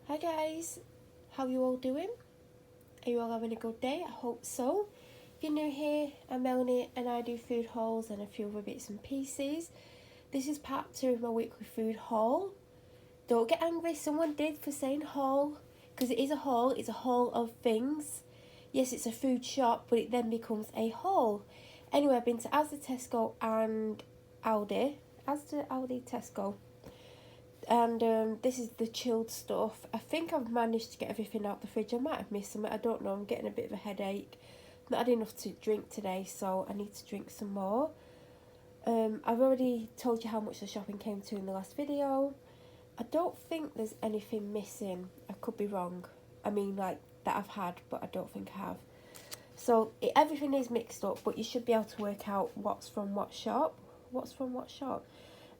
Hi guys, how you all doing? Are you all having a good day? I hope so. If you're new here, I'm Melanie and I do food hauls and a few other bits and pieces. This is part 2 of my weekly food haul. Don't get angry, someone did for saying haul, because it is a haul, it's a haul of things. Yes, it's a food shop, but it then becomes a haul. Anyway, I've been to Asda, Tesco and Aldi. Asda, Aldi, Tesco. And this is the chilled stuff. I think I've managed to get everything out the fridge. I might have missed some. I don't know. I'm getting a bit of a headache. Not had enough to drink today, so I need to drink some more. I've already told you how much the shopping came to in the last video. I don't think there's anything missing. I could be wrong. I mean, like, that I've had, but I don't think I have. So, everything is mixed up, but you should be able to work out what's from what shop. What's from what shop?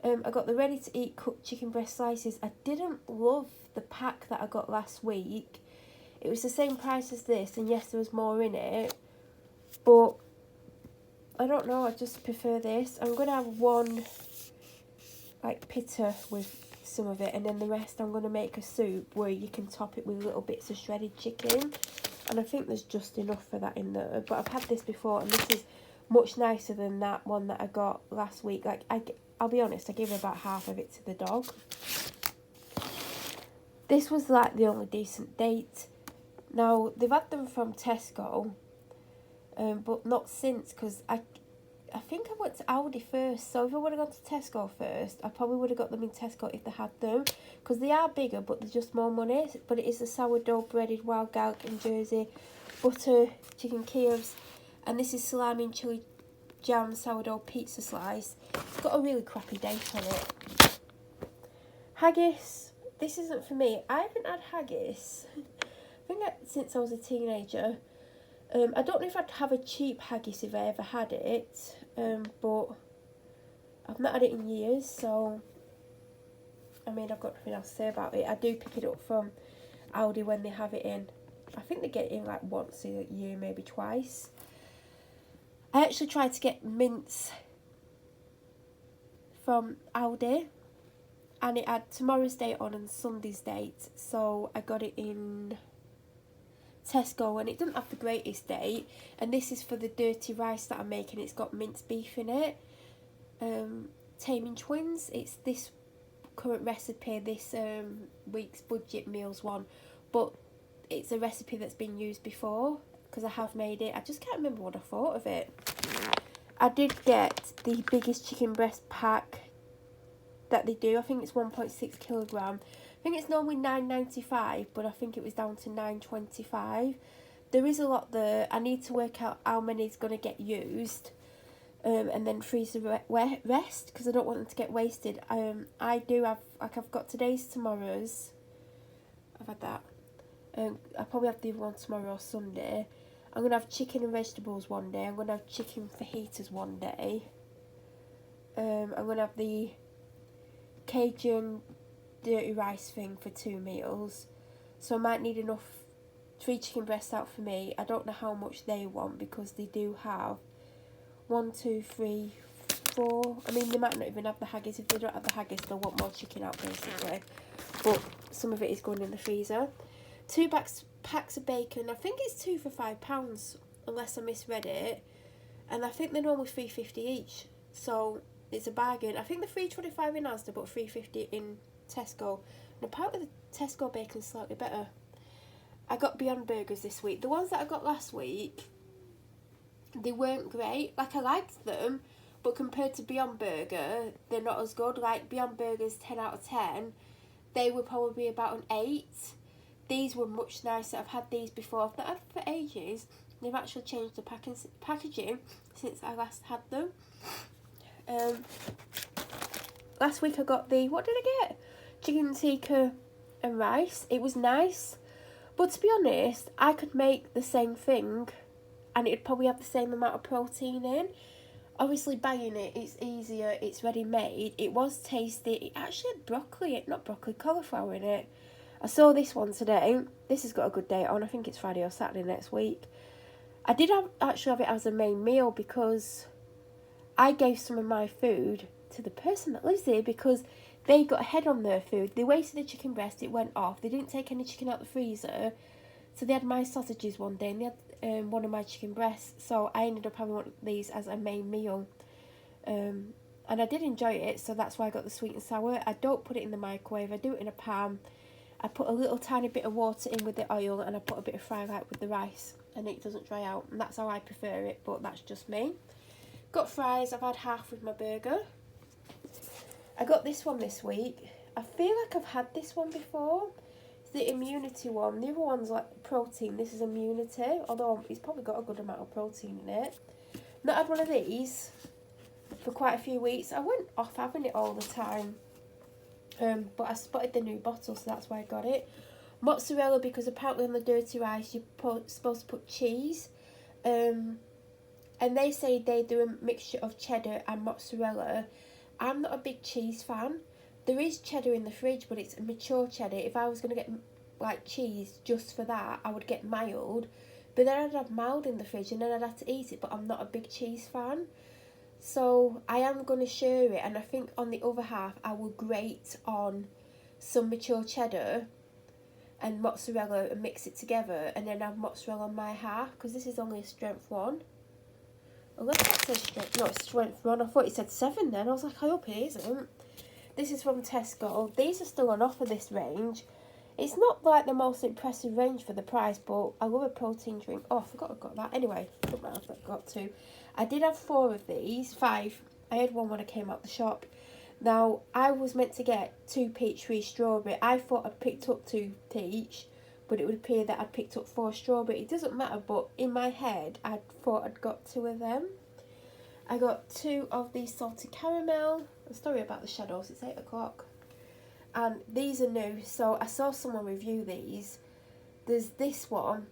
I got the ready-to-eat cooked chicken breast slices. I didn't love the pack that I got last week. It was the same price as this, and yes, there was more in it. But, I don't know, I just prefer this. I'm going to have one, like, pita with some of it, and then the rest I'm going to make a soup where you can top it with little bits of shredded chicken. And I think there's just enough for that in there. But I've had this before, and this is much nicer than that one that I got last week. Like, I'll be honest, I gave about half of it to the dog. This was like the only decent date. Now, they've had them from Tesco, but not since, because I think I went to Aldi first. So if I would have gone to Tesco first, I probably would have got them in Tesco if they had them. Because they are bigger, but they're just more money. But it is the sourdough breaded wild garlic and Jersey, butter, chicken Kievs, and this is salami and chili jam sourdough pizza slice. It's got a really crappy date on it. Haggis. This isn't for me. I haven't had haggis, I think since I was a teenager. I don't know if I'd have a cheap haggis if I ever had it, but I've not had it in years, so I mean, I've got nothing else to say about it. I do pick it up from Aldi when they have it in. I think they get it in like once a year, maybe twice. I actually tried to get mince from Aldi, and it had tomorrow's date on and Sunday's date, so I got it in Tesco, and it doesn't have the greatest date. And this is for the dirty rice that I'm making. It's got minced beef in it. Taming Twins. It's this current recipe, this week's budget meals one, but it's a recipe that's been used before because I have made it. I just can't remember what I thought of it. I did get the biggest chicken breast pack that they do. I think it's 1.6 kilogram. I think it's normally $9.95, but I think it was down to $9.25. There is a lot there. I need to work out how many is going to get used, and then freeze the rest because I don't want them to get wasted. I do have, like, I've got today's, tomorrow's. I've had that. I'll probably have the other one tomorrow or Sunday. I'm going to have chicken and vegetables one day. I'm going to have chicken fajitas one day. I'm going to have the Cajun dirty rice thing for 2 meals. So I might need enough 3 chicken breasts out for me. I don't know how much they want because they do have 1, 2, 3, 4. I mean, they might not even have the haggis. If they don't have the haggis, they'll want more chicken out basically. But some of it is going in the freezer. 2 packs of bacon. I think it's 2 for £5, unless I misread it. And I think they're normally $3.50 each. So it's a bargain. I think they're $3.25 in Asda, but $3.50 in Tesco. And apparently the Tesco bacon's slightly better. I got Beyond Burgers this week. The ones that I got last week, they weren't great. Like, I liked them, but compared to Beyond Burger, they're not as good. Like, Beyond Burger's 10 out of 10. They were probably about an 8. These were much nicer. I've had these before. I've not had them for ages. They've actually changed the packaging since I last had them. Last week I got the, what did I get? Chicken tikka and rice. It was nice. But to be honest, I could make the same thing and it'd probably have the same amount of protein in. Obviously, buying it, it's easier, it's ready-made. It was tasty. It actually had broccoli, not broccoli, cauliflower in it. I saw this one today. This has got a good date on. I think it's Friday or Saturday next week. I did actually have it as a main meal because I gave some of my food to the person that lives here because they got ahead on their food. They wasted the chicken breast, it went off. They didn't take any chicken out the freezer. So they had my sausages one day and they had one of my chicken breasts. So I ended up having one of these as a main meal. And I did enjoy it, so that's why I got the sweet and sour. I don't put it in the microwave, I do it in a pan. I put a little tiny bit of water in with the oil and I put a bit of fry light with the rice and it doesn't dry out, and that's how I prefer it, but that's just me. Got fries, I've had half with my burger. I got this one this week. I feel like I've had this one before. It's the immunity one. The other one's like protein, this is immunity, although it's probably got a good amount of protein in it. Not had one of these for quite a few weeks. I went off having it all the time. But I spotted the new bottle, so that's why I got it. Mozzarella, because apparently on the dirty rice you're supposed to put cheese. And they say they do a mixture of cheddar and mozzarella. I'm not a big cheese fan. There is cheddar in the fridge, but it's a mature cheddar. If I was going to get like cheese just for that, I would get mild. But then I'd have mild in the fridge and then I'd have to eat it, but I'm not a big cheese fan. So I am going to share it, and I think on the other half I will grate on some mature cheddar and mozzarella and mix it together, and then have mozzarella on my half, because this is only a strength 1. Unless that says strength, no, it's strength 1. I thought it said 7 then. I was like, I hope it isn't. This is from Tesco. These are still on offer, this range. It's not like the most impressive range for the price, but I love a protein drink. Oh, I forgot I got that. Anyway, doesn't matter if I got 2. I did have 4 of these, 5. I had one when I came out the shop. Now, I was meant to get 2 peach, 3 strawberry. I thought I'd picked up 2 peach, but it would appear that I'd picked up 4 strawberry. It doesn't matter, but in my head, I thought I'd got 2 of them. I got 2 of these salted caramel. Sorry about the shadows, it's 8 o'clock. And these are new, so I saw someone review these. There's this one,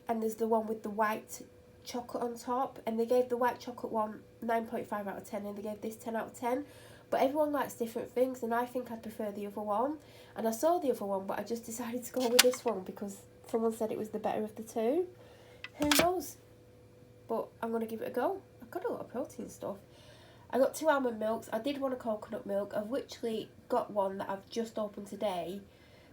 and there's the one with the white chocolate on top, and they gave the white chocolate one 9.5 out of 10, and they gave this 10 out of 10. But everyone likes different things, and I think I prefer the other one. And I saw the other one, but I just decided to go with this one because someone said it was the better of the 2. Who knows? But I'm going to give it a go. I've got a lot of protein stuff. I got 2 almond milks. I did want a coconut milk. I've literally got one that I've just opened today.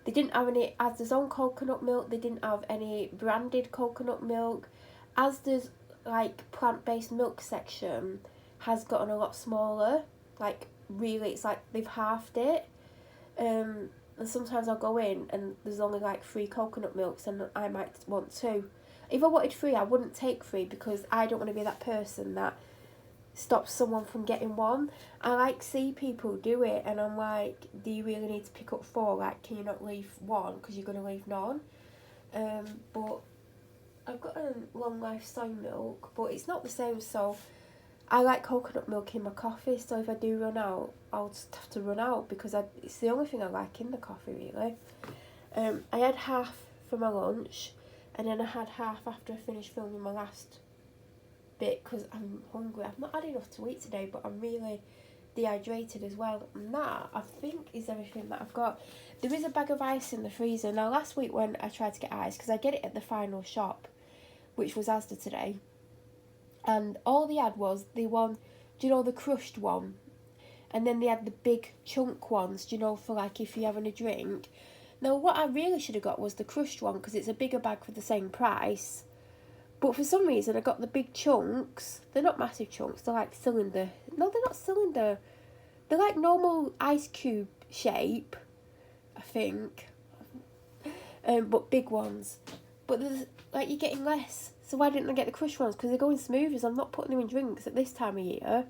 They didn't have any Asda's own coconut milk. They didn't have any branded coconut milk. Asda's like plant-based milk section has gotten a lot smaller. Like really, it's like they've halved it. And sometimes I'll go in and there's only like 3 coconut milks, and I might want 2. If I wanted 3, I wouldn't take 3 because I don't want to be that person that stops someone from getting one. I like see people do it, and I'm like, do you really need to pick up 4? Like, can you not leave 1 because you're going to leave none? But I've got a long life soy milk, but it's not the same, so I like coconut milk in my coffee, so if I do run out, I'll just have to run out because it's the only thing I like in the coffee, really. I had half for my lunch, and then I had half after I finished filming my last bit because I'm hungry. I've not had enough to eat today, but I'm really dehydrated as well. And that, I think, is everything that I've got. There is a bag of ice in the freezer. Now, last week when I tried to get ice, because I get it at the final shop, which was Asda today, and all they had was the one, do you know, the crushed one, and then they had the big chunk ones, do you know, for like if you're having a drink. Now, what I really should have got was the crushed one because it's a bigger bag for the same price. But for some reason, I got the big chunks. They're not massive chunks. They're like cylinder. No, they're not cylinder. They're like normal ice cube shape, I think. But big ones. But there's, like, you're getting less. So why didn't I get the crushed ones? Because they're going smoothies. I'm not putting them in drinks at this time of year.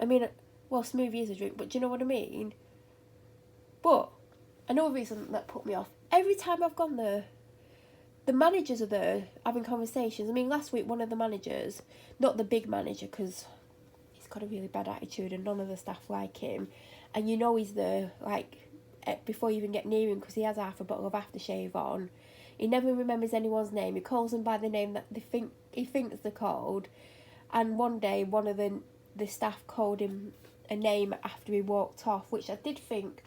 I mean, well, smoothie is a drink, but do you know what I mean? But another reason that put me off, every time I've gone there, the managers are there having conversations. I mean, last week, one of the managers, not the big manager, because he's got a really bad attitude and none of the staff like him. And you know he's there, like, before you even get near him, because he has half a bottle of aftershave on. He never remembers anyone's name. He calls them by the name that he thinks they're called. And one day, one of the staff called him a name after he walked off, which I did think,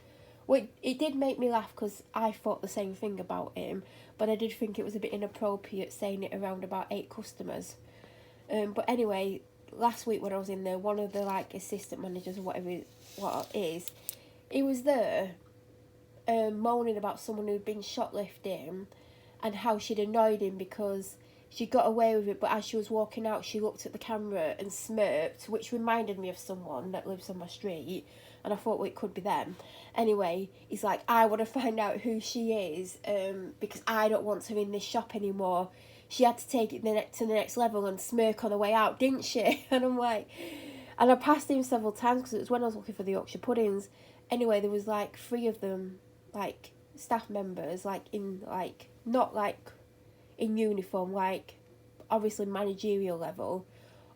well, it did make me laugh because I thought the same thing about him. But I did think it was a bit inappropriate saying it around about 8 customers. But anyway, last week when I was in there, one of the like assistant managers or whatever what it is, he was there moaning about someone who'd been shoplifting and how she'd annoyed him because she got away with it, but as she was walking out she looked at the camera and smirked, which reminded me of someone that lives on my street, and I thought, well, it could be them. Anyway, he's like, I want to find out who she is, because I don't want her in this shop anymore. She had to take it to the next level and smirk on the way out, didn't she? And I'm like, and I passed him several times because it was when I was looking for the Yorkshire puddings. Anyway, there was like 3 of them, like staff members, like in like not like in uniform, like obviously managerial level,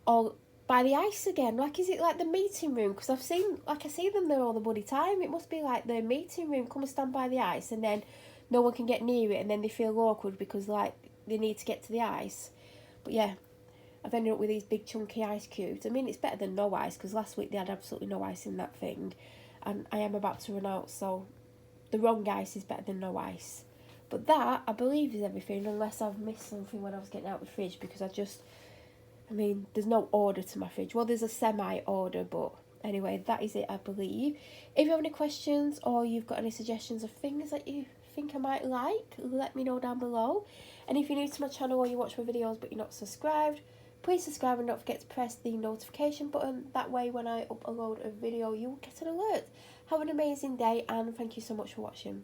all by the ice again. Like, is it like the meeting room? Because I see them there all the bloody time. It must be like the meeting room. Come and stand by the ice, and then no one can get near it, and then they feel awkward because like they need to get to the ice. But yeah, I've ended up with these big chunky ice cubes. I mean, it's better than no ice because last week they had absolutely no ice in that thing, and I am about to run out. So the wrong ice is better than no ice. But that, I believe, is everything, unless I've missed something when I was getting out of the fridge, because I mean, there's no order to my fridge. Well, there's a semi-order, but anyway, that is it, I believe. If you have any questions or you've got any suggestions of things that you think I might like, let me know down below. And if you're new to my channel or you watch my videos but you're not subscribed, please subscribe and don't forget to press the notification button. That way, when I upload a video, you will get an alert. Have an amazing day, and thank you so much for watching.